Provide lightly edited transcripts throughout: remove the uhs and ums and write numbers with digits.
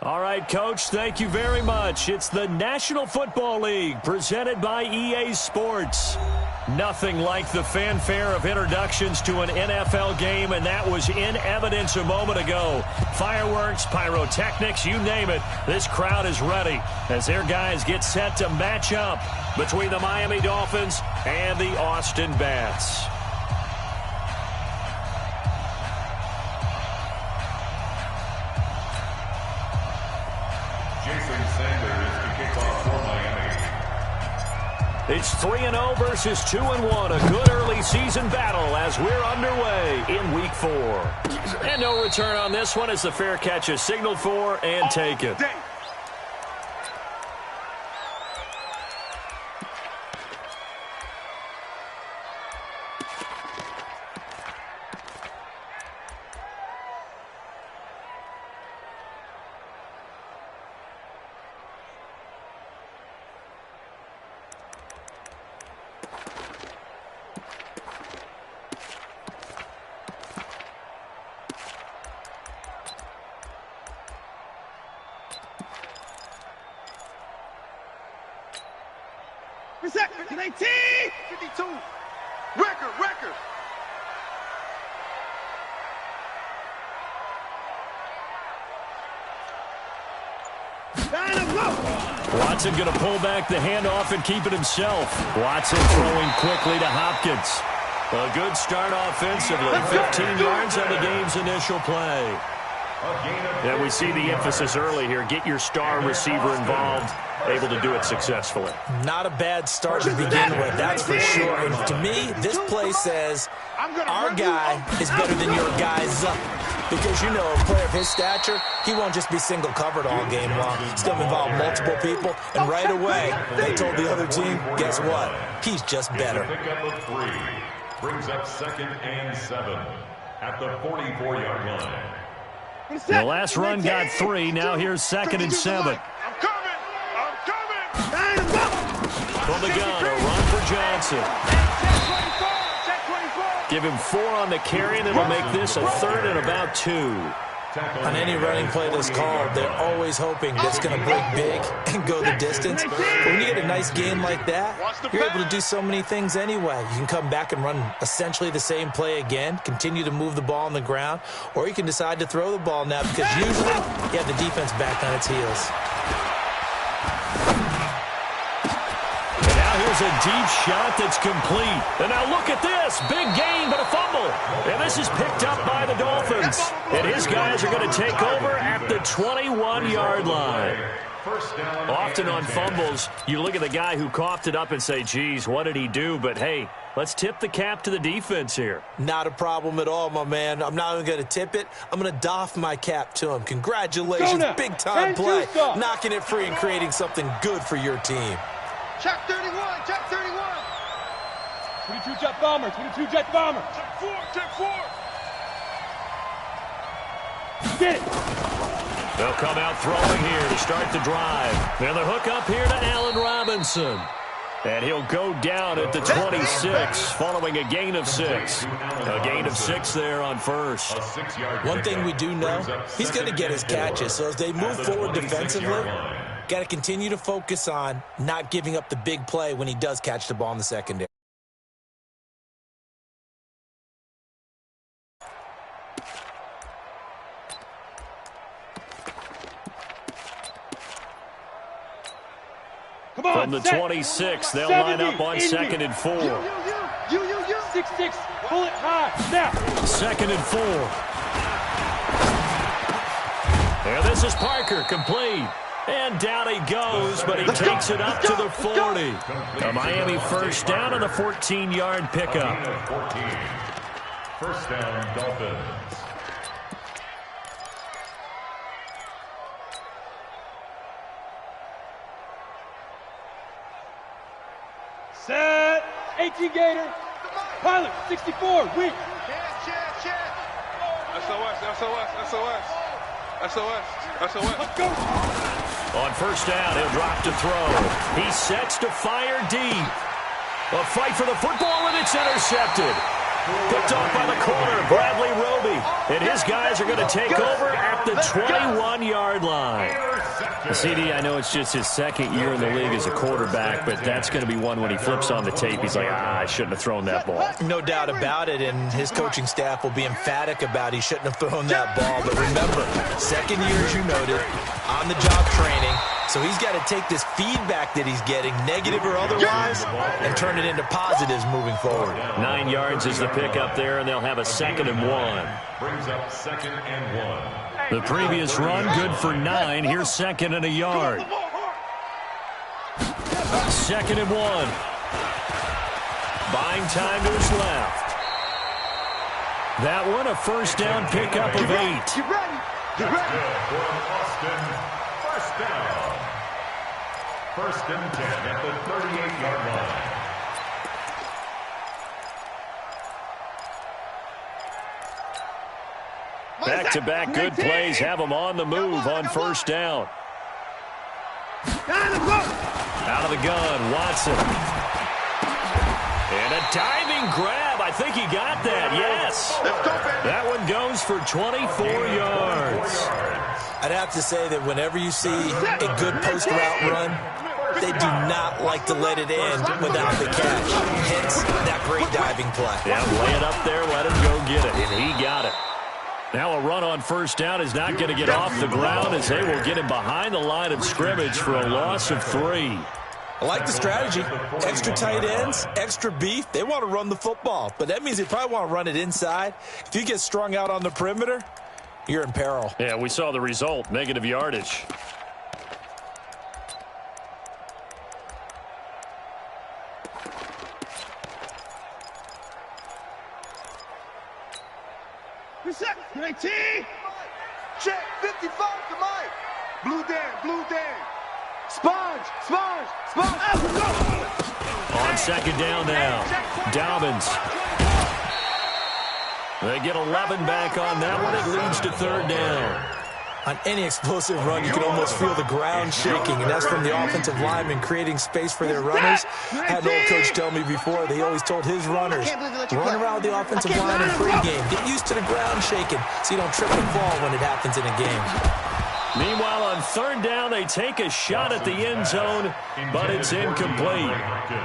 All right, Coach, thank you very much. It's the National Football League presented by EA Sports. Nothing like the fanfare of introductions to an NFL game, and that was in evidence a moment ago. Fireworks, pyrotechnics, you name it. This crowd is ready as their guys get set to match up between the Miami Dolphins and the Austin Bats. It's 3-0 versus 2-1. A good early season battle as we're underway in Week 4. And no return on this one as the fair catch is signaled for and taken. Reset, 19, 52, record. Watson going to pull back the handoff and keep it himself. Watson throwing quickly to Hopkins. A good start offensively. 15 yards on the game's initial play. And we see the emphasis early here. Get your star receiver involved. Able to do it successfully. Not a bad start to begin with, that's for sure. And to me, this play says our guy is better than your guy's up. Because, you know, a player of his stature, he won't just be single covered all game long. He's going to involve multiple people. And right away, they told the other team, guess what? He's just better. Pickup of 3 brings up 2nd and 7 at the 44-yard line. The last run got 3. Now here's 2nd and 7. I'm coming. From the gun, a run for Johnson. Give him 4 on the carry, and it'll make this a 3rd and about 2. On any running play that's called, they're always hoping that it's going to break big and go the distance. But when you get a nice game like that, you're able to do so many things anyway. You can come back and run essentially the same play again, continue to move the ball on the ground, or you can decide to throw the ball now because usually you have the defense back on its heels. Here's a deep shot that's complete. And now look at this. Big gain, but a fumble. And this is picked up by the Dolphins. And his guys are going to take over at the 21-yard line. Often on fumbles, you look at the guy who coughed it up and say, geez, what did he do? But, hey, let's tip the cap to the defense here. Not a problem at all, my man. I'm not even going to tip it. I'm going to doff my cap to him. Congratulations. Big-time play. Knocking it free and creating something good for your team. Check 31, check 31. 22 jet bomber, 22 jet bomber. Check 4. Get it. They'll come out throwing here to start the drive. And the hook up here to Allen Robinson. And he'll go down at the 26, following a gain of 6. A gain of 6 there on first. One thing we do know, he's going to get his catches. So as they move forward defensively, got to continue to focus on not giving up the big play when he does catch the ball in the secondary. From the 26, they'll line up on 2nd and 4. You. 6-6, pull it high, now. 2nd and 4. There, this is Parker, complete. And down he goes, but he takes it up to the 40. A Miami first down on the 14-yard pickup. First down, Dolphins. Set, 18 Gator, pilot, 64, weak. SOS. Let's go. On first down, he'll drop to throw. He sets to fire deep. A fight for the football, and it's intercepted. Picked off by the corner, Bradley Roby. And his guys are going to take over at the 21-yard line. CD, I know it's just his second year in the league as a quarterback, but that's going to be one when he flips on the tape. He's like, I shouldn't have thrown that ball. No doubt about it, and his coaching staff will be emphatic about he shouldn't have thrown that ball. But remember, second year, as you noted, on-the-job training. So he's got to take this feedback that he's getting, negative or otherwise, and turn it into positives moving forward. 9 yards is the pickup there, and they'll have a 2nd and 1. Brings up 2nd and 1. The previous run, good for 9. Here's 2nd and a yard. 2nd and 1. Buying time to his left. That one, a first down pickup of 8. Get ready. Get ready. For Austin, first down. 1st and 10 at the 38-yard line. Back-to-back good plays have them on the move on first down. Out of the gun, Watson. And a diving grab. I think he got that, yes. That one goes for 24 yards. I'd have to say that whenever you see a good post-route run, they do not like to let it end without the catch. Hence, that great diving play. Yeah, lay it up there, let him go get it. And he got it. Now a run on first down is not going to get off the ground as they will get him behind the line of scrimmage for a loss of 3. I like the strategy. Extra tight ends, extra beef. They want to run the football, but that means they probably want to run it inside. If you get strung out on the perimeter, you're in peril. Yeah, we saw the result, negative yardage. Reset. 19. Check. 55 to Mike. Blue Dan. Sponge. On second down now, Dolphins. They get 11 back on that one. It leads to 3rd down. On any explosive run, you can almost feel the ground shaking, and that's from the offensive linemen creating space for their runners. I had an old coach tell me before, they always told his runners, run around the offensive line in pregame. Get used to the ground shaking so you don't trip and fall when it happens in a game. Meanwhile, on 3rd down, they take a shot at the end zone, but it's incomplete.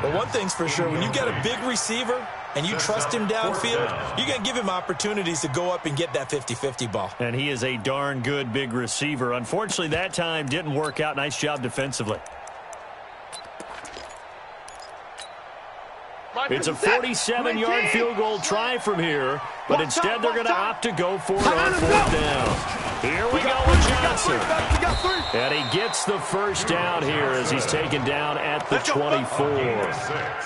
But one thing's for sure, when you get a big receiver and you trust him downfield, you're going to give him opportunities to go up and get that 50-50 ball. And he is a darn good big receiver. Unfortunately, that time didn't work out. Nice job defensively. It's a 47-yard field goal try from here, but instead they're going to opt to go for it on 4th down. Here we go with Johnson. And he gets the first down here as he's taken down at the 24.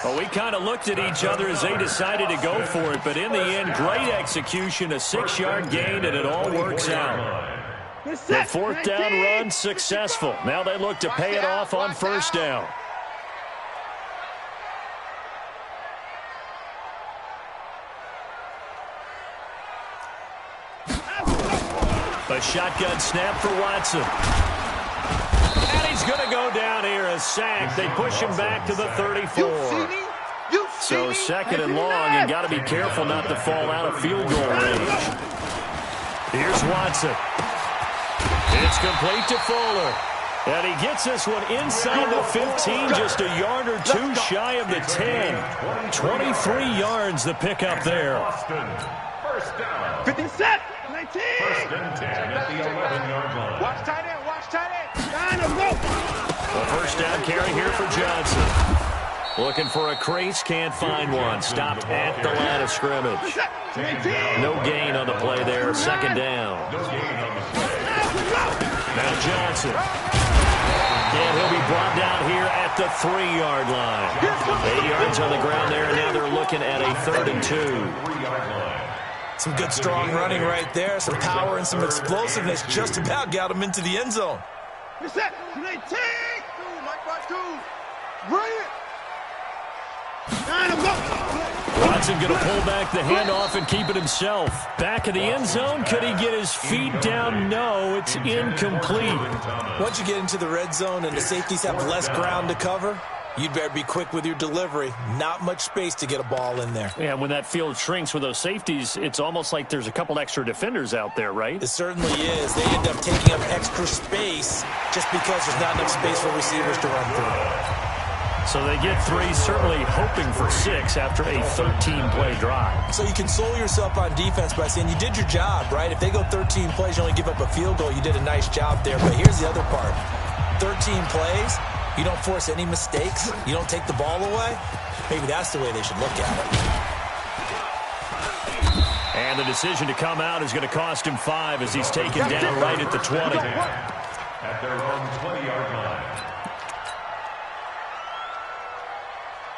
Well, we kind of looked at each other as they decided to go for it, but in the end, great execution, a 6-yard gain, and it all works out. The 4th down run successful. Now they look to pay it off on first down. A shotgun snap for Watson. And he's going to go down here, a sack. They push him back to the 34. So 2nd and long, and got to be careful not to fall out of field goal range. Here's Watson. It's complete to Fuller. And he gets this one inside the 15, just a yard or two shy of the 10. 23 yards the pickup there. First down. 57. 1st and 10 at the 11-yard line. Watch tight end. The first down carry here for Johnson. Looking for a crease, can't find one. Stopped at the line of scrimmage. No gain on the play there, 2nd down. Now Johnson. And he'll be brought down here at the 3-yard line. 8 yards on the ground there, and now they're looking at a 3rd and 2. Some good, strong running right there. Some power and some explosiveness. Just about got him into the end zone. Reset. 19. Bring it. Watson going to pull back the handoff and keep it himself. Back in the end zone. Could he get his feet down? No, it's incomplete. Once you get into the red zone and the safeties have less ground to cover, you'd better be quick with your delivery. Not much space to get a ball in there. Yeah, when that field shrinks with those safeties, it's almost like there's a couple extra defenders out there, right? It certainly is. They end up taking up extra space just because there's not enough space for receivers to run through. So they get 3, certainly hoping for 6 after a 13-play drive. So you console yourself on defense by saying you did your job, right? If they go 13 plays, you only give up a field goal, you did a nice job there. But here's the other part. 13 plays, you don't force any mistakes, you don't take the ball away. Maybe that's the way they should look at it. And the decision to come out is going to cost him 5 as he's taken down right at the 20. At their own 20-yard line.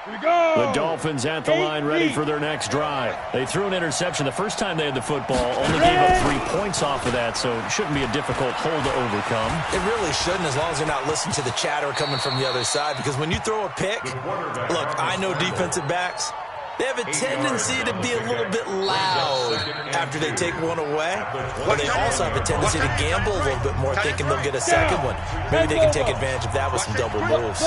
The Dolphins at the line ready for their next drive. They threw an interception the first time they had the football, only gave up 3 points off of that, so it shouldn't be a difficult hole to overcome. It really shouldn't, as long as you're not listening to the chatter coming from the other side, because when you throw a pick, look, I know defensive backs, they have a tendency to be a little bit loud after they take one away, but they also have a tendency to gamble a little bit more, thinking they'll get a second one. Maybe they can take advantage of that with some double moves.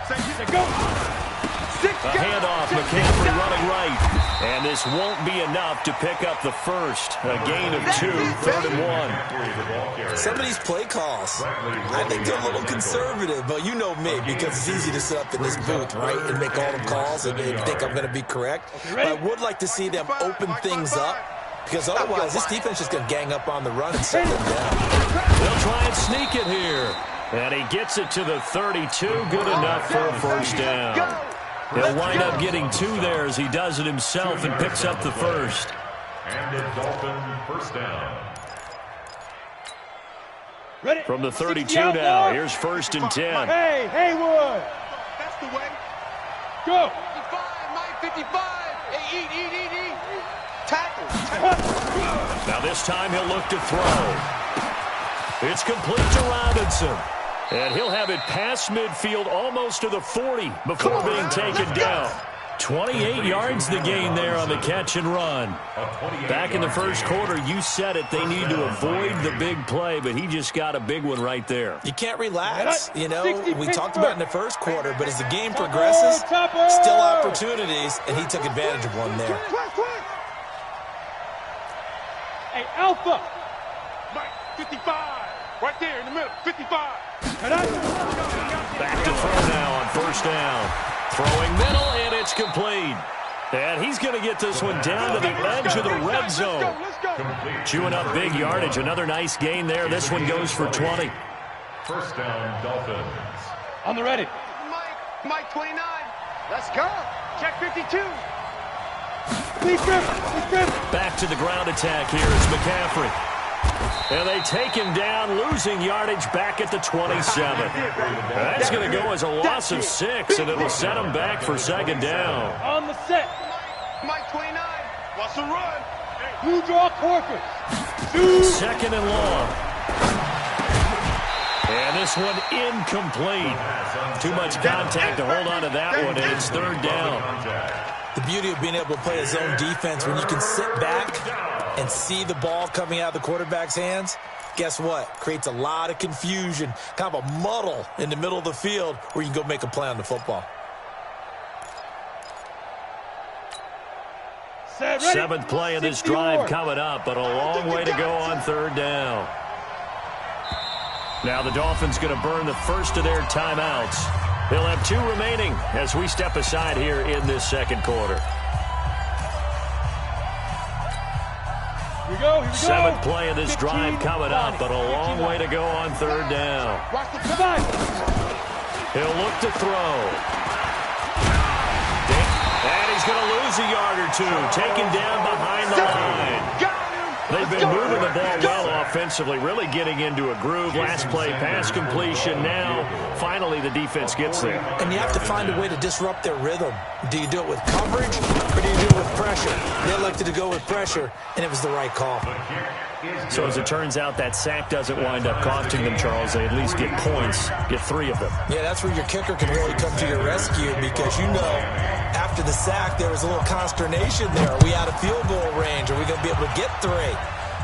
A handoff, McCaffrey running right. And this won't be enough to pick up the first. A gain of 2, 3rd and 1. Some of these play calls, I think they're a little conservative, but you know me, because it's easy to sit up in this booth, right, and make all the calls and think I'm going to be correct. But I would like to see them open things up, because otherwise this defense is going to gang up on the run and set them down. They'll try and sneak it here. And he gets it to the 32. Good enough for a first down. He'll wind up getting 2 there as he does it himself and picks up the first. And a Dolphin first down. From the 32 now, here's 1st and 10. Hey, Haywood. That's the way. Go. 55. Hey, eat. Tackle. Now this time he'll look to throw. It's complete to Robinson. And he'll have it past midfield almost to the 40 before being taken down. 28 yards the gain there on the catch and run. Back in the first quarter, you said it, they need to avoid the big play, but he just got a big one right there. You can't relax. You know, we talked about in the first quarter, but as the game progresses, still opportunities, and he took advantage of one there. Hey, Alpha. Mike, 55. Right there in the middle, 55. Back to throw now on first down. Throwing middle, and it's complete. And he's going to get this one down to the edge of the red zone. Chewing up big yardage. Another nice gain there. This one goes for 20. First down, Dolphins. On the ready. Mike 29. Let's go. Check 52. Please grip. Back to the ground attack here is McCaffrey. And they take him down, losing yardage back at the 27. That's going to go as a loss of 6, and it'll set him back for second down. On the set. Mike 29. Wants to run. Blue draw Corker. 2nd and long. And this one incomplete. Too much contact to hold on to that one, and it's 3rd down. The beauty of being able to play a zone defense when you can sit back and see the ball coming out of the quarterback's hands, guess what? Creates a lot of confusion, kind of a muddle in the middle of the field where you can go make a play on the football. 7th play of this drive coming up, but a long way to go on 3rd down. Now the Dolphins going to burn the first of their timeouts. They'll have 2 remaining as we step aside here in this second quarter. Here we go. 7th play of this drive coming up, but a long way to go on 3rd down. He'll look to throw. And he's going to lose a yard or 2, taken down behind the line. They've been moving the ball well offensively, really getting into a groove. Last play, pass completion. Now, finally, the defense gets there. And you have to find a way to disrupt their rhythm. Do you do it with coverage, or do you do it with pressure? They elected to go with pressure, and it was the right call. So as it turns out, that sack doesn't wind up costing them, Charles. They at least get points, get 3 of them. Yeah, that's where your kicker can really come to your rescue, because you know after the sack there was a little consternation there. Are we out of field goal range? Are we going to be able to get 3?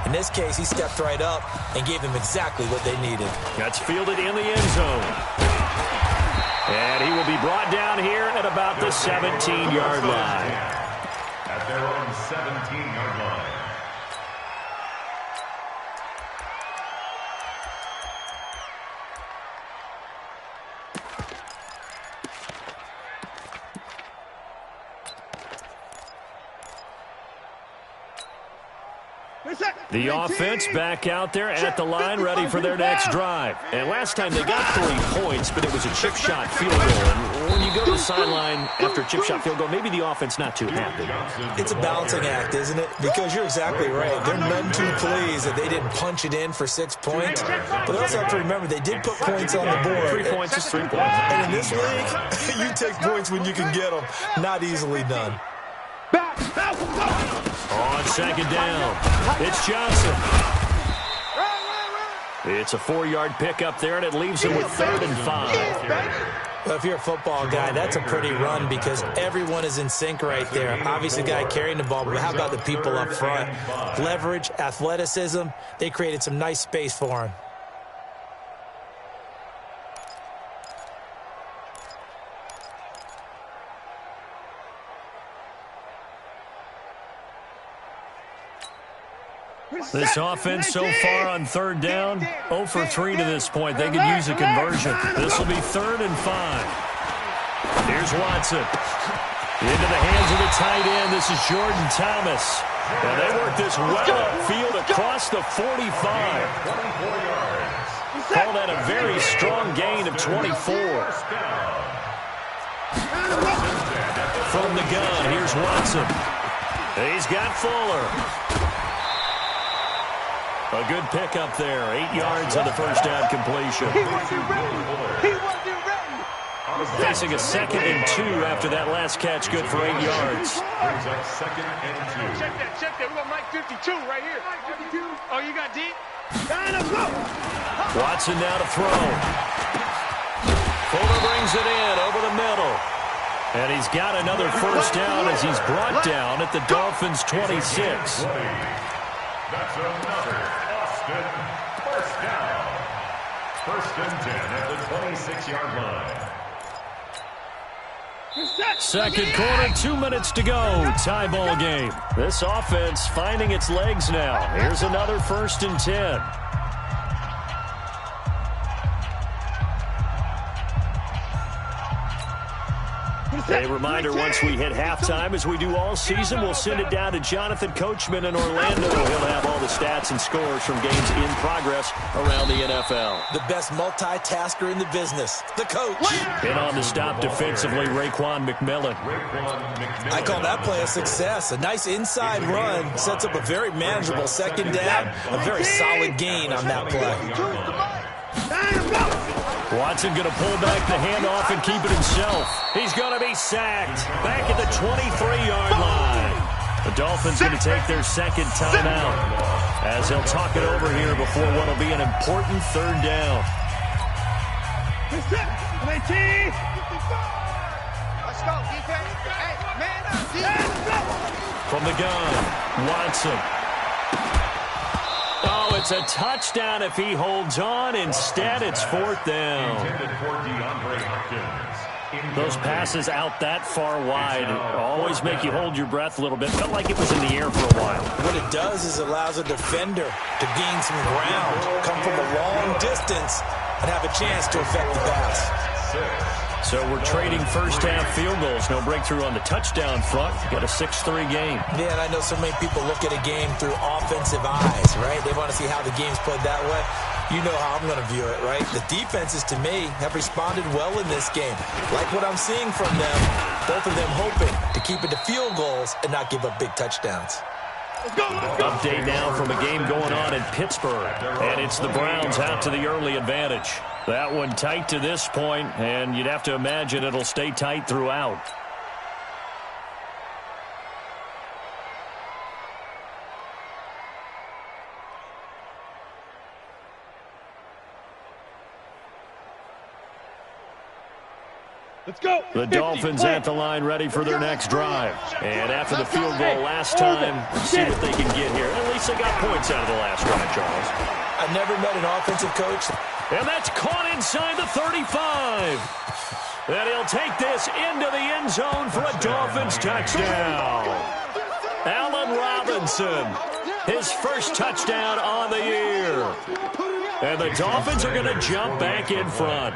In this case, he stepped right up and gave them exactly what they needed. That's fielded in the end zone. And he will be brought down here at about the 17-yard line. At their own 17-yard line. The offense back out there at the line, ready for their next drive. And last time they got 3 points, but it was a chip shot field goal. And when you go to the sideline after a chip shot field goal, maybe the offense not too happy. It's a balancing act, isn't it? Because you're exactly right. They're none too pleased that they didn't punch it in for 6 points. But they also have to remember they did put points on the board. 3 points is 3 points. And in this league, you take points when you can get them. Not easily done. On second down, it's Johnson. It's a 4-yard pickup there, and it leaves him with 3rd and 5. Well, if you're a football guy, that's a pretty run because everyone is in sync right there. Obviously, the guy carrying the ball, but how about the people up front? Leverage, athleticism, they created some nice space for him. This offense so far on 3rd down, 0 for 3 to this point. They could use a conversion. This will be 3rd and 5. Here's Watson. Into the hands of the tight end. This is Jordan Thomas. And they work this well upfield across the 45. Call that a very strong gain of 24. From the gun, here's Watson. He's got Fuller. A good pickup there. 8 yards on the first down completion. Facing a 2nd and 2 after that last catch. Good for 8 yards. Brings up 2nd and 2. Check that. We got Mike 52 right here. Oh, you got deep? Watson now to throw. Fuller brings it in over the middle. And he's got another first down as he's brought down at the Dolphins' 26. That's another Austin first down. 1st and 10 at the 26-yard line. Second quarter, 2 minutes to go. Tie ball game. This offense finding its legs now. Here's another 1st and 10. A reminder, once we hit halftime, as we do all season, we'll send it down to Jonathan Coachman in Orlando. He'll have all the stats and scores from games in progress around the NFL. The best multitasker in the business, the coach. And on the stop defensively, Raekwon McMillan. I call that play a success. A nice inside run sets up a very manageable 2nd down. A very solid gain on that play. Watson going to pull back the handoff and keep it himself. He's going to be sacked back at the 23-yard line. The Dolphins going to take their 2nd timeout as they'll talk it over here before what will be an important 3rd down. Let's go, defense. Hey, man up, defense. From the gun, Watson. Oh, it's a touchdown if he holds on. Instead, it's 4th down. Those passes out that far wide always make you hold your breath a little bit. Felt like it was in the air for a while. What it does is it allows a defender to gain some ground, come from a long distance, and have a chance to affect the pass. So we're trading first-half field goals. No breakthrough on the touchdown front. Got a 6-3 game. Yeah, and I know so many people look at a game through offensive eyes, right? They want to see how the game's played that way. You know how I'm going to view it, right? The defenses, to me, have responded well in this game. Like what I'm seeing from them, both of them hoping to keep it to field goals and not give up big touchdowns. Update now from a game going on in Pittsburgh. And it's the Browns out to the early advantage. That one tight to this point, and you'd have to imagine it'll stay tight throughout. Let's go. The Dolphins at the line ready for their next drive. And after the field goal last time, see what they can get here. At least they got points out of the last drive, Charles. I never met an offensive coach. And that's caught inside the 35. And he'll take this into the end zone for a Dolphins touchdown. Allen Robinson, his first touchdown on the year. And the Dolphins are going to jump back in front.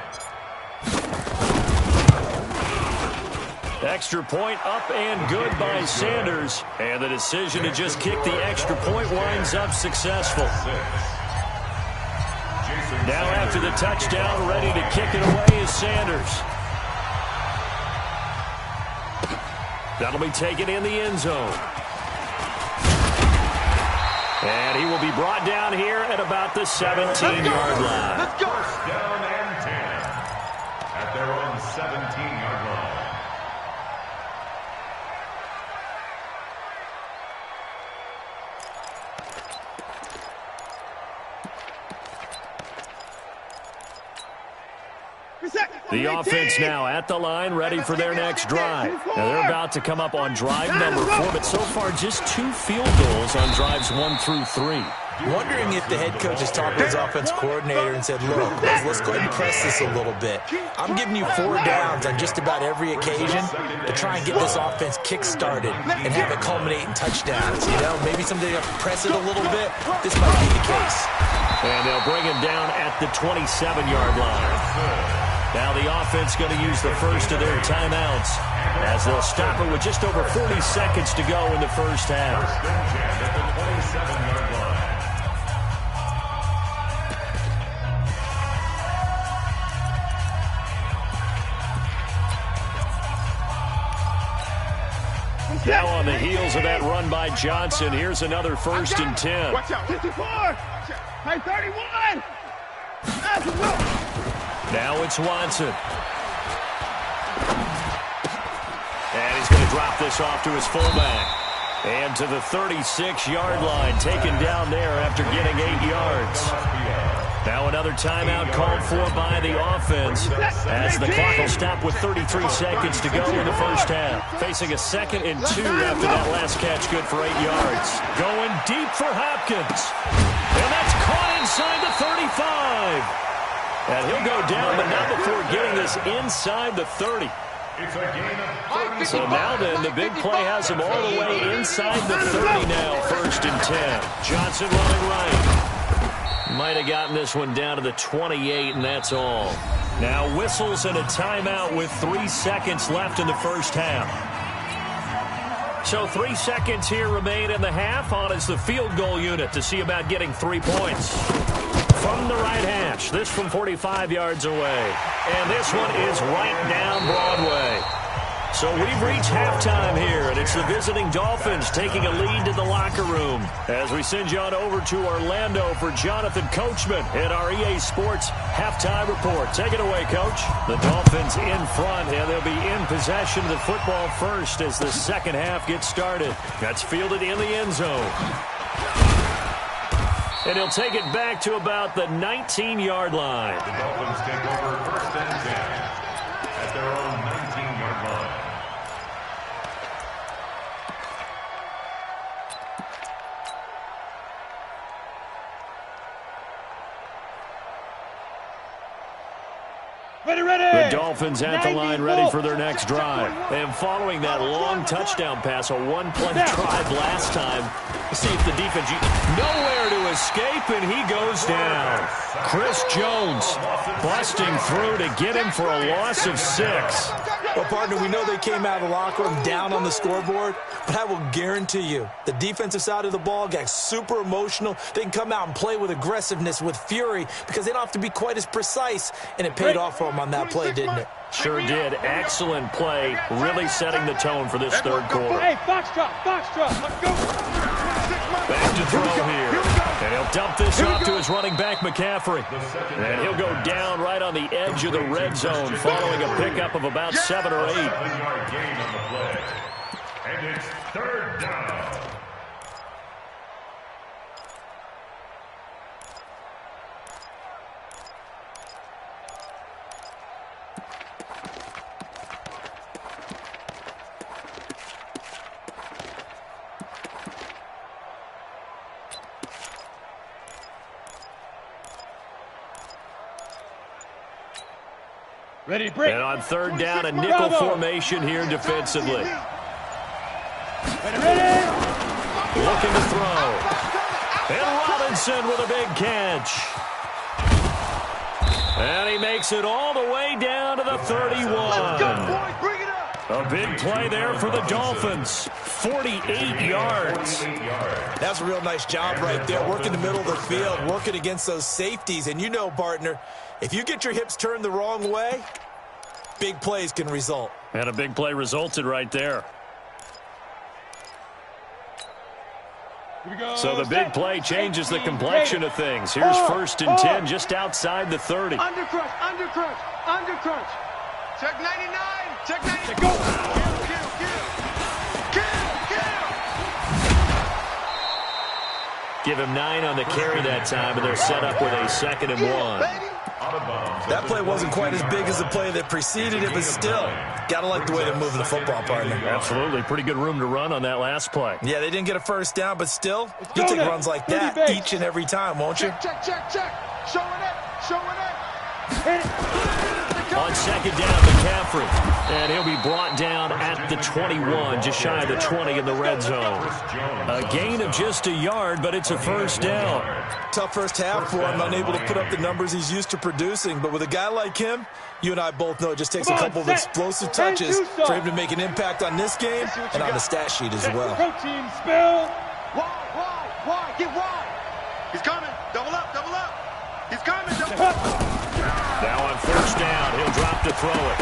Extra point up and good by Sanders. And the decision to just kick the extra point winds up successful. Now after the touchdown, ready to kick it away is Sanders. That'll be taken in the end zone. And he will be brought down here at about the 17-yard line. Let's go. First down and 10 at their own 17-yard line. The offense now at the line, ready for their next drive. Now they're about to come up on drive number 4, but so far just 2 field goals on drives 1 through 3. Wondering if the head coach has talked to his offense coordinator and said, look, let's go ahead and press this a little bit. I'm giving you 4 downs on just about every occasion to try and get this offense kick-started and have it culminate in touchdowns. You know, maybe someday they'll press it a little bit. This might be the case. And they'll bring him down at the 27-yard line. Now the offense going to use the first of their timeouts as they'll stop it with just over 40 seconds to go in the first half. At the 27-yard line. Now on the heels of that run by Johnson, here's another 1st and 10. Watch out. 54. Hey, 31. Now it's Watson. And he's going to drop this off to his fullback. And to the 36-yard line, taken down there after getting 8 yards. Now another timeout called for by the offense as the clock will stop with 33 seconds to go in the first half. Facing a 2nd and 2 after that last catch, good for 8 yards. Going deep for Hopkins. And that's caught inside the 35. And he'll go down, but not before getting this inside the 30. It's a gain of 30. So now then, the big play has him all the way inside the 30 now, 1st and 10. Johnson running right. Might have gotten this one down to the 28, and that's all. Now whistles and a timeout with 3 seconds left in the first half. So 3 seconds here remain in the half. On is the field goal unit to see about getting 3 points. From the right hash, this from 45 yards away. And this one is right down Broadway. So we've reached halftime here, and it's the visiting Dolphins taking a lead to the locker room. As we send you on over to Orlando for Jonathan Coachman at our EA Sports Halftime Report. Take it away, Coach. The Dolphins in front, and they'll be in possession of the football first as the second half gets started. That's fielded in the end zone. And he'll take it back to about the 19-yard line. The Dolphins take over 1st and 10 at their own 19-yard line. The Dolphins at the line ready for their next drive. And following that long touchdown pass, a one-play drive last time, see if the defense nowhere to escape, and he goes down. Chris Jones busting through to get him for a loss of 6. Well, partner, we know they came out of the locker room down on the scoreboard, but I will guarantee you the defensive side of the ball got super emotional. They can come out and play with aggressiveness, with fury, because they don't have to be quite as precise, and it paid off for them on that play, didn't it? Sure did. Excellent play, really setting the tone for this third quarter. Hey, foxtrot, let's go. Back to throw here. And he'll dump this off to his running back, McCaffrey. And he'll go down right on the edge of the red zone following a pickup of about 7 or 8. 7-yard gain on the play. And it's 3rd down. Ready, break. And on third down, a nickel formation here defensively. Ready. Looking to throw. And Robinson with a big catch. And he makes it all the way down to the 31. Let's go, boys. Bring it up. A big play there for the Dolphins. 48 yards. That's a real nice job right there, working the middle of the field, working against those safeties. And you know, partner, if you get your hips turned the wrong way, big plays can result. And a big play resulted right there. So the big play changes the complexion of things. Here's 1st and 10 just outside the 30. Under crunch, under crunch, under crunch. Check 99. Check 99. Go. Give him 9 on the carry that time, and they're set up with a 2nd and 1. That play wasn't quite as big as the play that preceded it, but still, gotta like the way they're moving the football, partner. Absolutely. Pretty good room to run on that last play. Yeah, they didn't get a first down, but still, you take runs like that each and every time, won't you? Check. Showing it. On 2nd down, McCaffrey. And he'll be brought down at the 21, just shy of the 20 in the red zone. A gain of just a yard, but it's a 1st down. Tough first half for him, unable to put up the numbers he's used to producing. But with a guy like him, you and I both know it just takes a couple of explosive touches for him to make an impact on this game and on the stat sheet as well. Protein spill. Wide. Get wide. He's coming. Double up. He's coming. Double up. Now on 1st down, he'll drop to throw it.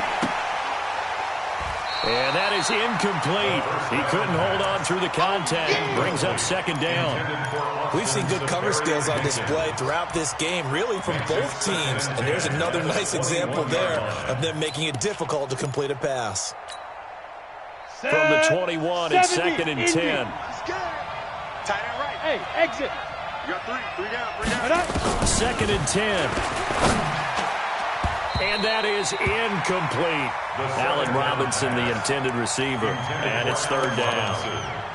And that is incomplete. He couldn't hold on through the contact. Brings up 2nd down. We've seen good cover skills on display throughout this game, really from both teams. And there's another nice example there of them making it difficult to complete a pass. From the 21, it's 2nd and 10. He's good. Tight end right. Hey, exit. You got 3 down. 2nd and 10. And that is incomplete. Allen Robinson, the intended receiver. And it's 3rd down.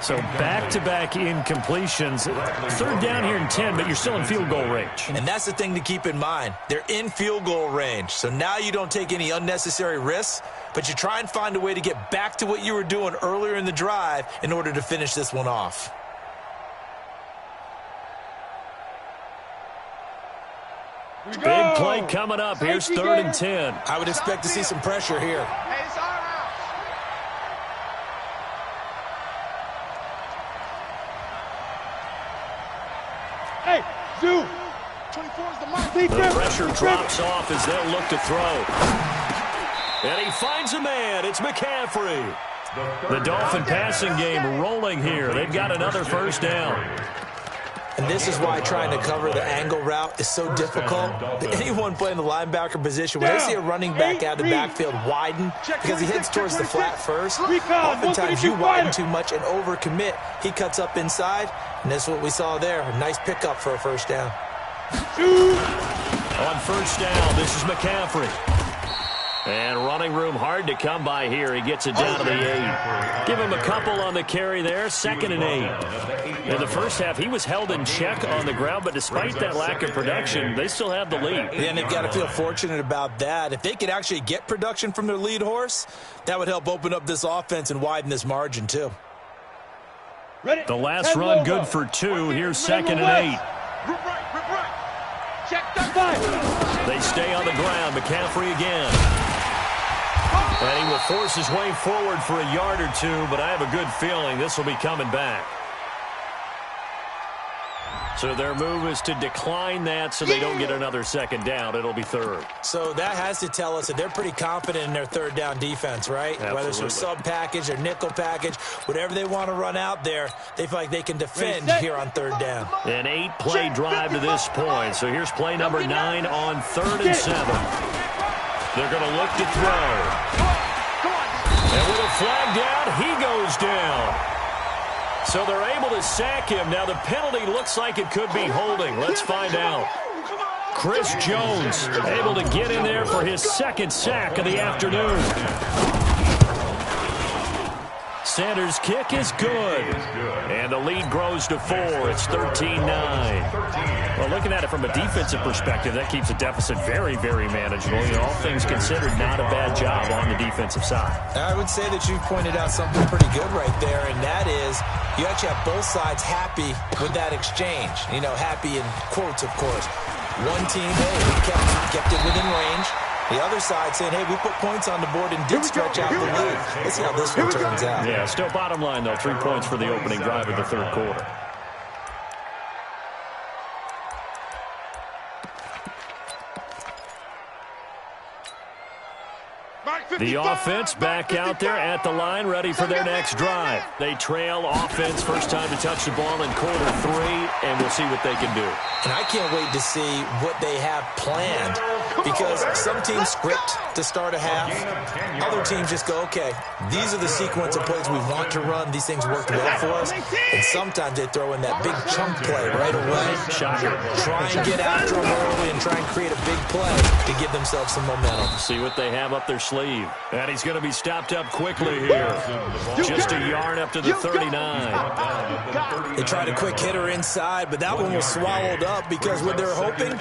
So back-to-back incompletions. 3rd down here in 10, but you're still in field goal range. And that's the thing to keep in mind. They're in field goal range. So now you don't take any unnecessary risks, but you try and find a way to get back to what you were doing earlier in the drive in order to finish this one off. Big play coming up. Here's 3rd and 10. I would expect to see some pressure here. Hey, it's our house. Hey, Zoo. 24 is the mark. The pressure drops off as they'll look to throw. And he finds a man. It's McCaffrey. The Dolphin passing game rolling here. They've got another 1st down. And this is why trying to cover the angle route is so difficult. Anyone playing the linebacker position, when they see a running back out of the backfield widen, because he heads towards the flat first, oftentimes you widen too much and overcommit. He cuts up inside, and that's what we saw there. A nice pickup for a 1st down. On 1st down, this is McCaffrey. And running room hard to come by here. He gets it down to the 8. Give him a couple on the carry there. 2nd and 8. In the first half, he was held in check on the ground, but despite that lack of production, they still have the lead. Yeah, and they've got to feel fortunate about that. If they could actually get production from their lead horse, that would help open up this offense and widen this margin, too. The last run good for 2. Here's 2nd and 8. Rip right. Check the 5. They stay on the ground. McCaffrey again. And he will force his way forward for a yard or 2, but I have a good feeling this will be coming back. So their move is to decline that so they don't get another 2nd down. It'll be 3rd. So that has to tell us that they're pretty confident in their 3rd down defense, right? Absolutely. Whether it's a sub package or nickel package, whatever they want to run out there, they feel like they can defend here on 3rd down. An 8-play drive to this point. So here's play number 9 on 3rd and 7. They're going to look to throw. And with a flag down, he goes down. So they're able to sack him. Now the penalty looks like it could be holding. Let's find out. Chris Jones able to get in there for his 2nd sack of the afternoon. Sanders' kick is good. And the lead grows to 4. It's 13-9. Well, looking at it from a defensive perspective, that keeps the deficit very, very manageable. All things considered, not a bad job on the defensive side. I would say that you've pointed out something pretty good right there, and that is you actually have both sides happy with that exchange. Happy in quotes, of course. One team, hey, we kept it within range. The other side saying, hey, we put points on the board and did stretch out the lead. Let's see how this one turns out. Yeah, still bottom line, though. 3 points for the opening drive of the third quarter. The offense back out there at the line, ready for their next drive. They trail offense, first time to touch the ball in quarter 3, and we'll see what they can do. And I can't wait to see what they have planned, because some teams script to start a half. Other teams just go, okay, these are the sequence of plays we want to run. These things worked well for us. And sometimes they throw in that big chunk play right away. Try and get after them early and try and create a big play to give themselves some momentum. See what they have up their sleeve. And he's going to be stopped up quickly here. Just a yard up to the 39. They tried a quick hitter inside, but that one was swallowed up because what they're hoping,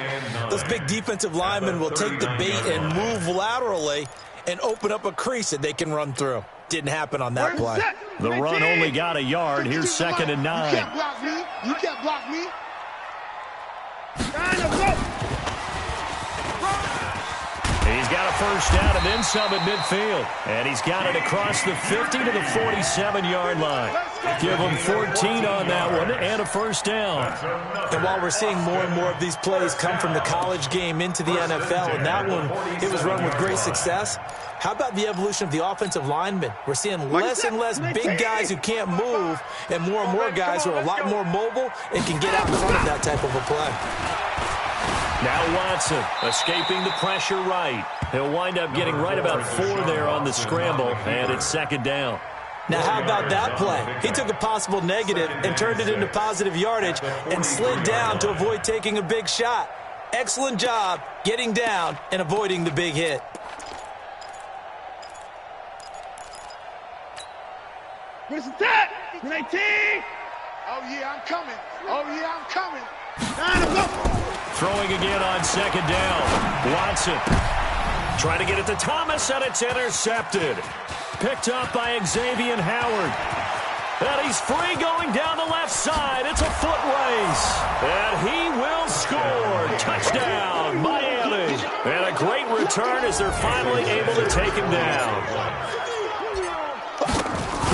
those big defensive linemen will take the bait and move laterally and open up a crease that they can run through. Didn't happen on that play. The run only got a yard. Here's 2nd and 9. You can't block me. You can't block me. He's got a first down and then some at midfield. And he's got it across the 50 to the 47-yard line. Give him 14 on that one and a first down. And while we're seeing more and more of these plays come from the college game into the NFL, and that one, it was run with great success, how about the evolution of the offensive linemen? We're seeing less and less big guys who can't move and more guys who are a lot more mobile and can get out in front of that type of a play. Now Watson escaping the pressure right. He'll wind up getting right about 4 there on the scramble, and it's 2nd down. Now, how about that play? He took a possible negative and turned it into positive yardage and slid down to avoid taking a big shot. Excellent job getting down and avoiding the big hit. Where's that? 19! Oh, yeah, I'm coming. Oh, yeah, I'm coming. Throwing again on 2nd down. Watson trying to get it to Thomas, and it's intercepted. Picked up by Xavier Howard. And he's free going down the left side. It's a foot race. And he will score. Touchdown, Miami. And a great return as they're finally able to take him down.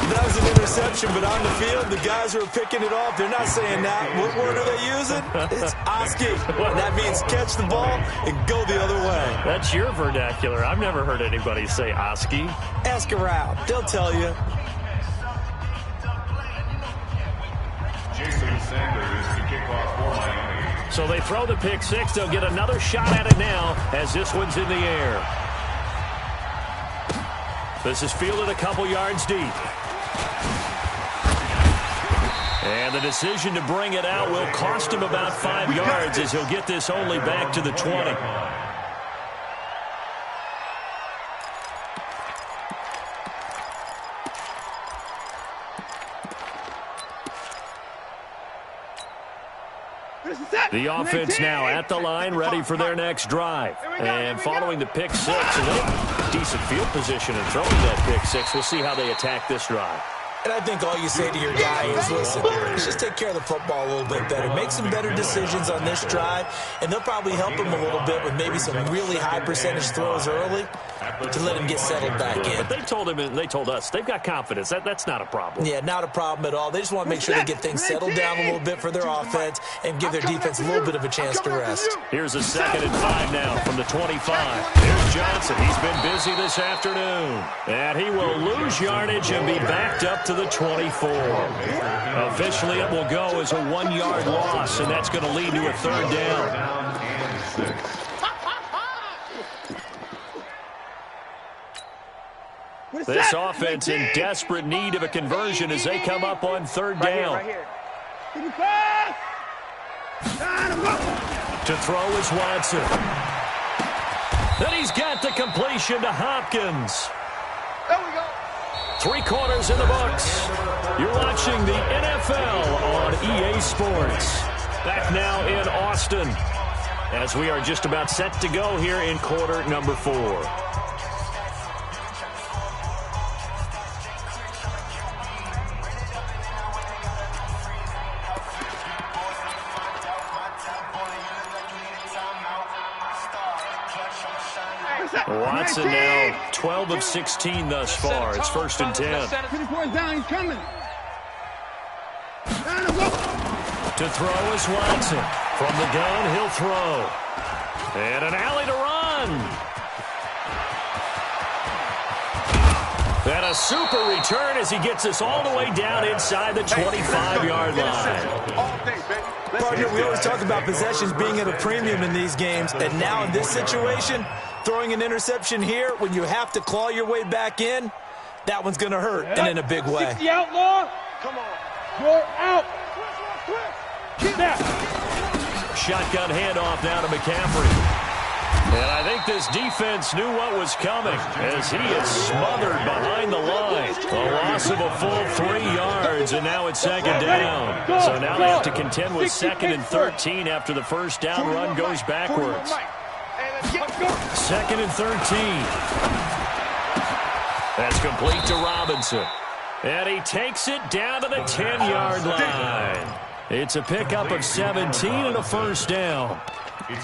That was an interception, but on the field, the guys who are picking it off, they're not saying that. What word are they using? It's Oski. And that means catch the ball and go the other way. That's your vernacular. I've never heard anybody say Oski. Ask around. They'll tell you. Jason Sanders to kick off for Miami. So they throw the pick 6. They'll get another shot at it now as this one's in the air. This is fielded a couple yards deep. And the decision to bring it out will cost him about 5 yards as he'll get this only back to the 20. The offense now at the line, ready for their next drive. And following the pick 6, and decent field position and throwing that pick 6, we'll see how they attack this drive. And I think all you say to your guy is, listen, let's just take care of the football a little bit better. Make some better decisions on this drive, and they'll probably help him a little bit with maybe some really high percentage throws early to let him get settled back in. But they told him and they told us they've got confidence. That's not a problem. Yeah, not a problem at all. They just want to make sure they get things settled down a little bit for their offense and give their defense a little bit of a chance to rest. Here's a 2nd and 5 now from the 25. Here's Johnson. He's been busy this afternoon. And he will lose yardage and be backed up to the 24. Officially, it will go as a 1-yard loss, and that's going to lead to a 3rd down. This offense in desperate need of a conversion as they come up on 3rd down. To throw is Watson. Then he's got the completion to Hopkins. There we go. 3 quarters in the books. You're watching the NFL on EA Sports. Back now in Austin as we are just about set to go here in quarter number 4. Watson now 12 of 16 thus far. It's 1st and 10. 24 down, he's coming. To throw is Watson. From the gun, he'll throw. And an alley to run. And a super return as he gets us all the way down inside the 25-yard line. Partner, we always talk about possessions being at a premium in these games, and now in this situation, throwing an interception here when you have to claw your way back in, that one's going to hurt, and in a big way. 60 outlaw. Come on. You're out. Snap. Shotgun handoff now to McCaffrey. And I think this defense knew what was coming as he is smothered behind the line. A loss of a full 3 yards, and now it's 2nd down. So now they have to contend with 2nd and 13 after the first down run goes backwards. 2nd and 13. That's complete to Robinson. And he takes it down to the 10-yard line. It's a pickup of 17 and a first down.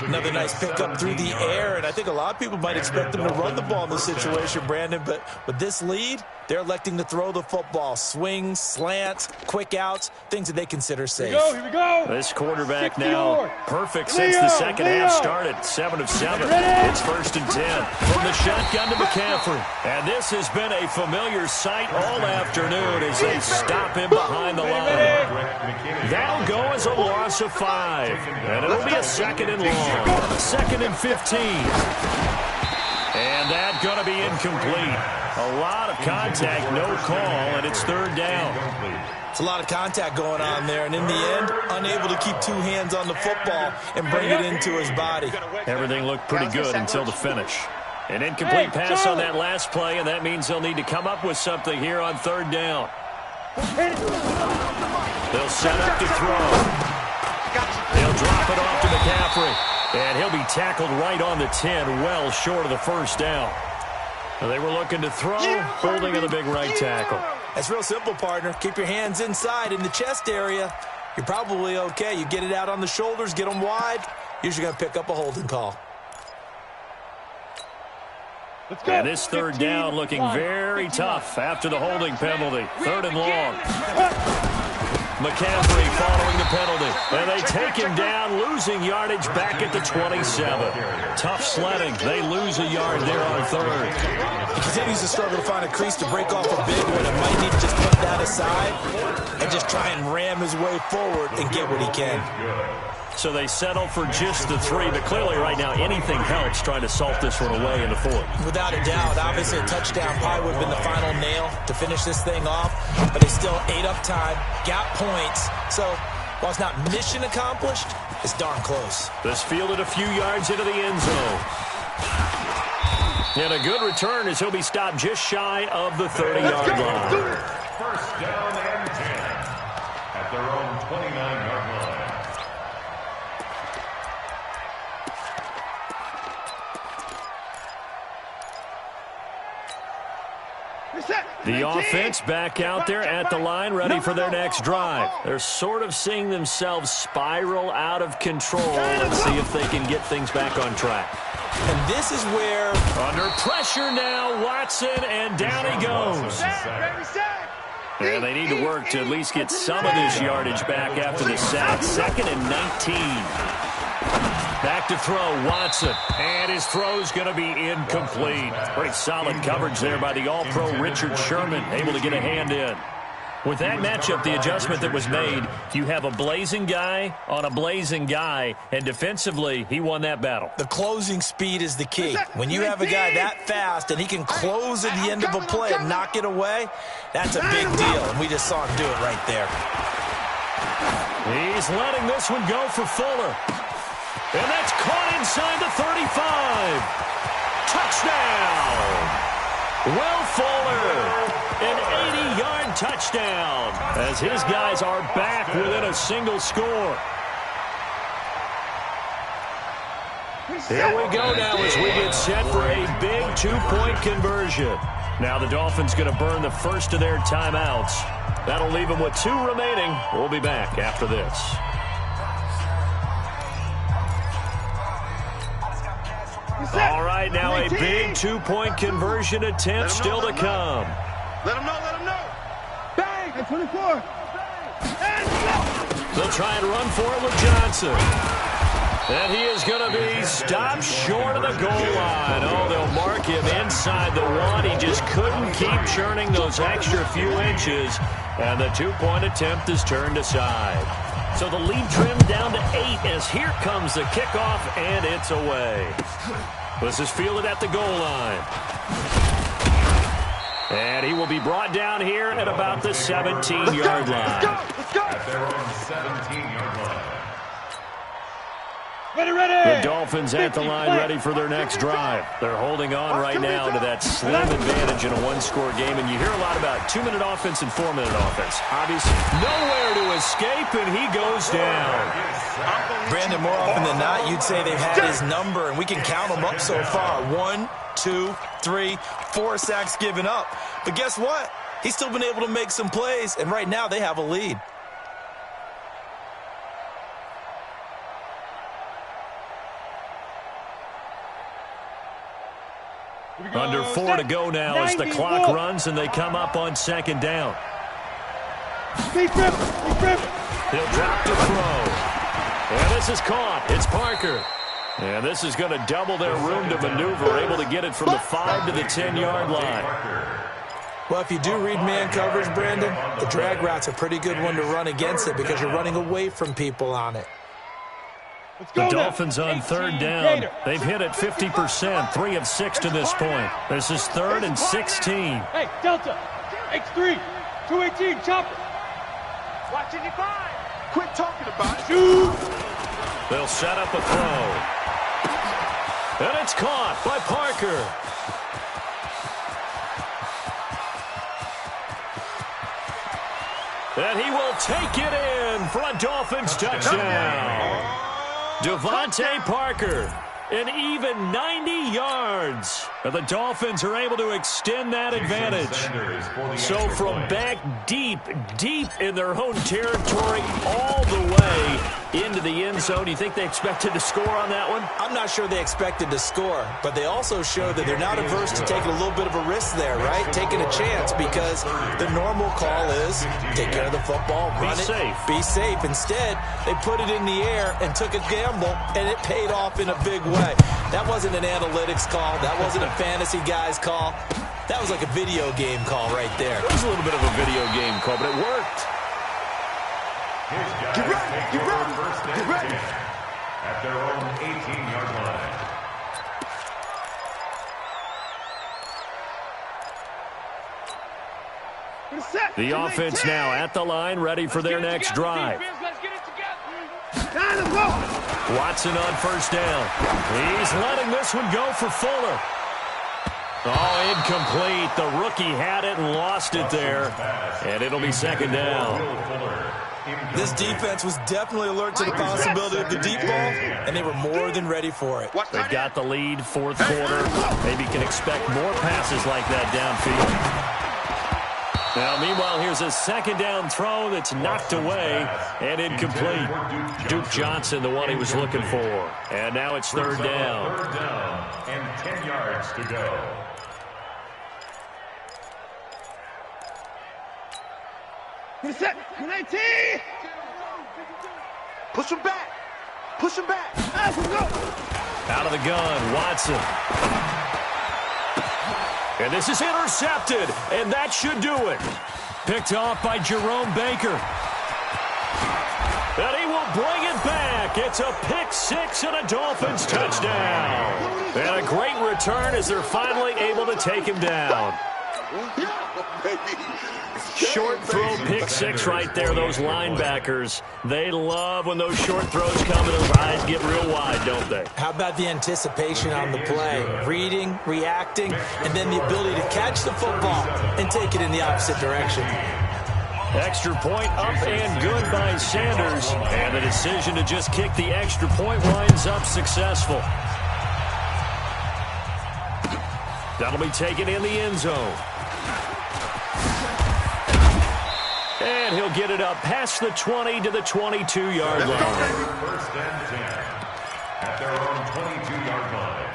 Another nice pickup through the air, and I think a lot of people might expect them to run the ball in this situation, Brandon, but with this lead, they're electing to throw the football. Swings, slants, quick outs, things that they consider safe. Here we go. This quarterback now perfect since the second half started. 7 of 7. It's 1st and 10. From the shotgun to McCaffrey. And this has been a familiar sight all afternoon as they stop him behind the line. That'll go as a loss of 5. And it'll be a 2nd and long. 2nd and 15. And that's going to be incomplete. A lot of contact, no call, and it's 3rd down. It's a lot of contact going on there, and in the end, unable to keep 2 hands on the football and bring it into his body. Everything looked pretty good until the finish. An incomplete pass on that last play, and that means they'll need to come up with something here on 3rd down. They'll set up to throw. They'll drop it off to McCaffrey. And he'll be tackled right on the 10, well short of the first down. They were looking to throw, holding of the big right tackle. That's real simple, partner. Keep your hands inside in the chest area. You're probably okay. You get it out on the shoulders, get them wide. Usually going to pick up a holding call. And this 3rd down looking very tough after the holding penalty. 3rd and long. McCaffrey following the penalty. And they take him down, losing yardage back at the 27. Tough sledding. They lose a yard there on 3rd. He continues to struggle to find a crease to break off a big one and might need to just put that aside and just try and ram his way forward and get what he can. So they settle for just the 3, but clearly right now anything helps trying to salt this one away in the 4th. Without a doubt, obviously a touchdown probably would have been the final nail to finish this thing off, but they still ate up time, got points, so while it's not mission accomplished, it's darn close. This fielded a few yards into the end zone. And a good return as he'll be stopped just shy of the 30-yard line. 1st down and 10 at their own 29-yard line. The offense back out there at the line, ready for their next drive. They're sort of seeing themselves spiral out of control. Let's see if they can get things back on track. And this is where... Under pressure now, Watson, and down he goes. And they need to work to at least get some of this yardage back after the sack. 2nd and 19. Back to throw, Watson. And his throw's going to be incomplete. Pretty solid coverage there by the All-Pro Richard Sherman, able to get a hand in. With that matchup, the adjustment that was made, you have a blazing guy on a blazing guy, and defensively, he won that battle. The closing speed is the key. When you have a guy that fast and he can close at the end of a play and knock it away, that's a big deal, and we just saw him do it right there. He's letting this one go for Fuller. And that's caught inside the 35. Touchdown! Will Fuller. An touchdown, as his guys are back within a single score. Here we go now as we get set for a big 2-point conversion. Now the Dolphins going to burn the first of their timeouts. That'll leave them with 2 remaining. We'll be back after this. All right, now a big 2-point conversion attempt still to come. Let him know, let him know. Bang! At 24. They'll try and run for it with Johnson. And he is going to be stopped short of the goal line. Oh, they'll mark him inside the 1. He just couldn't keep churning those extra few inches. And the 2-point attempt is turned aside. So the lead trimmed down to 8 as here comes the kickoff, and it's away. This is fielded at the goal line. And he will be brought down here at about the 17-yard line. Let's go. At their own 17-yard line. The Dolphins at the line ready for their next drive. They're holding on right now to that slim advantage in a 1-score game. And you hear a lot about 2-minute offense and 4-minute offense. Obviously, nowhere to escape, and he goes down. Brandon, more often than not, you'd say they've had his number, and we can count them up so far. 1, 2, 3, 4 sacks given up. But guess what? He's still been able to make some plays, and right now they have a lead. Under 4 to go now as the clock runs and they come up on 2nd down. He'll He'll drop to throw. And this is caught. It's Parker. And this is going to double their room to maneuver, able to get it from the 5 to the 10-yard line. Well, if you do read man coverage, Brandon, the drag route's a pretty good one to run against it because you're running away from people on it. The Dolphins on 3rd down. They've hit it 50%, 3 of 6 to this point. This is 3rd and 16. Hey, Delta, X3, 218, chopper. Watching you fine. Quit talking about it. Shoot. They'll set up a throw. And it's caught by Parker. And he will take it in for a Dolphins touchdown. Devontae Parker, an even 90 yards. And the Dolphins are able to extend that advantage. So from back deep in their own territory all the way into the end zone, do you think they expected to score on that one? I'm not sure they expected to score, but they also showed that they're not averse to taking a little bit of a risk there, right? Taking a chance because the normal call is take care of the football, run it, be safe. Instead, they put it in the air and took a gamble, and it paid off in a big way. That wasn't an analytics call. That wasn't a fantasy guy's call. That was like a video game call right there. It was a little bit of a video game call, but it worked. Get ready, get ready, get ready. At their own 18-yard line. The offense now at the line, ready for their next drive. Watson on 1st down. He's letting this one go for Fuller. Oh, incomplete. The rookie had it and lost it there. And it'll be 2nd down. This defense was definitely alert to the possibility of the deep ball, and they were more than ready for it. They've got the lead, 4th quarter. Maybe can expect more passes like that downfield. Now, meanwhile, here's a 2nd down throw that's knocked away and incomplete. Duke Johnson, the one he was looking for. And now it's 3rd down. 3rd down and 10 yards to go. Set. 19. Push him back. Push him back. Out of the gun, Watson. And this is intercepted, and that should do it. Picked off by Jerome Baker. And he will bring it back. It's a pick 6 and a Dolphins touchdown. And a great return as they're finally able to take him down. Short throw, pick 6 right there. Those linebackers, they love when those short throws come and those eyes get real wide, don't they? How about the anticipation on the play? Reading, reacting, and then the ability to catch the football and take it in the opposite direction. Extra point up and good by Sanders. And the decision to just kick the extra point winds up successful. That'll be taken in the end zone. And he'll get it up past the 20 to the 22-yard line. First and 10 at their own 22-yard line.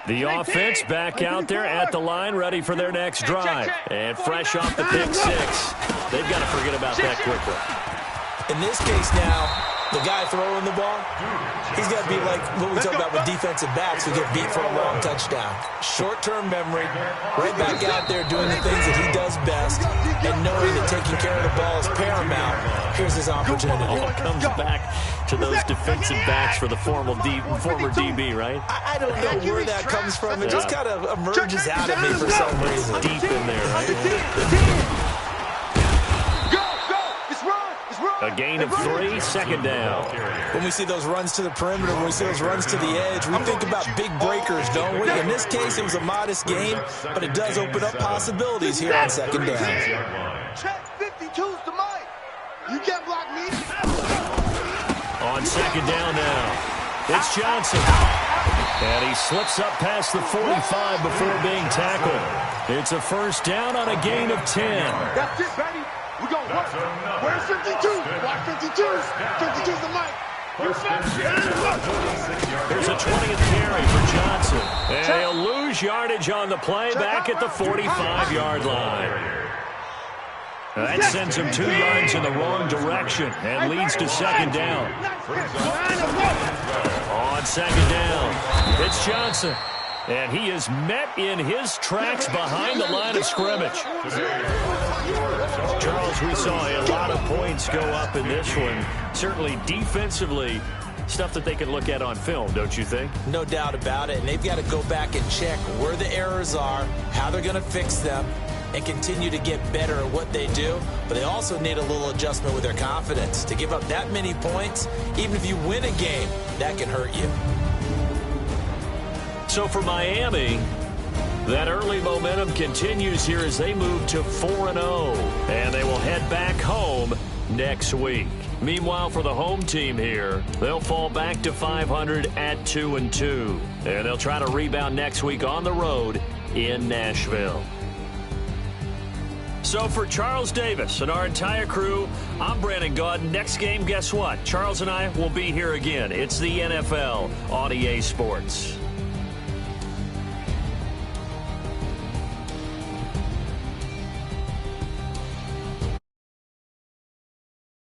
The offense back out there at the line, ready for their next drive. And fresh off the pick six. They've got to forget about that quickly. In this case now, the guy throwing the ball, he's got to be like what we talk about with defensive backs who get beat for a long touchdown. Short-term memory, right back out there doing the things that he does best, and knowing that taking care of the ball is paramount. Here's his opportunity. All comes back to those defensive backs for the former DB, right? I don't know where that comes from. It just kind of emerges out of me for some reason. Deep in there, right? A gain of 3, second down. When we see those runs to the perimeter, when we see those runs to the edge, we think about big breakers, don't we? In this case, it was a modest gain, but it does open up possibilities here on second down. Check 52's to Mike. You can't block me. On second down now, it's Johnson. And he slips up past the 45 before being tackled. It's a first down on a gain of 10. That's it, baby. We gonna work. Where's 52? Block 52's. 52's the Mike. There's a 20th carry for Johnson. And he'll lose yardage on the play back at the 45-yard line. That sends him 2 yards in the wrong direction and leads to second down. On second down, it's Johnson. And he is met in his tracks behind the line of scrimmage. Charles, we saw a lot of points go up in this one. Certainly defensively, stuff that they can look at on film, don't you think? No doubt about it. And they've got to go back and check where the errors are, how they're going to fix them, and continue to get better at what they do. But they also need a little adjustment with their confidence. To give up that many points, even if you win a game, that can hurt you. So for Miami, that early momentum continues here as they move to 4-0. And they will head back home next week. Meanwhile, for the home team here, they'll fall back to 500 at 2-2. And they'll try to rebound next week on the road in Nashville. So for Charles Davis and our entire crew, I'm Brandon Gaud. Next game, guess what? Charles and I will be here again. It's the NFL on EA Sports.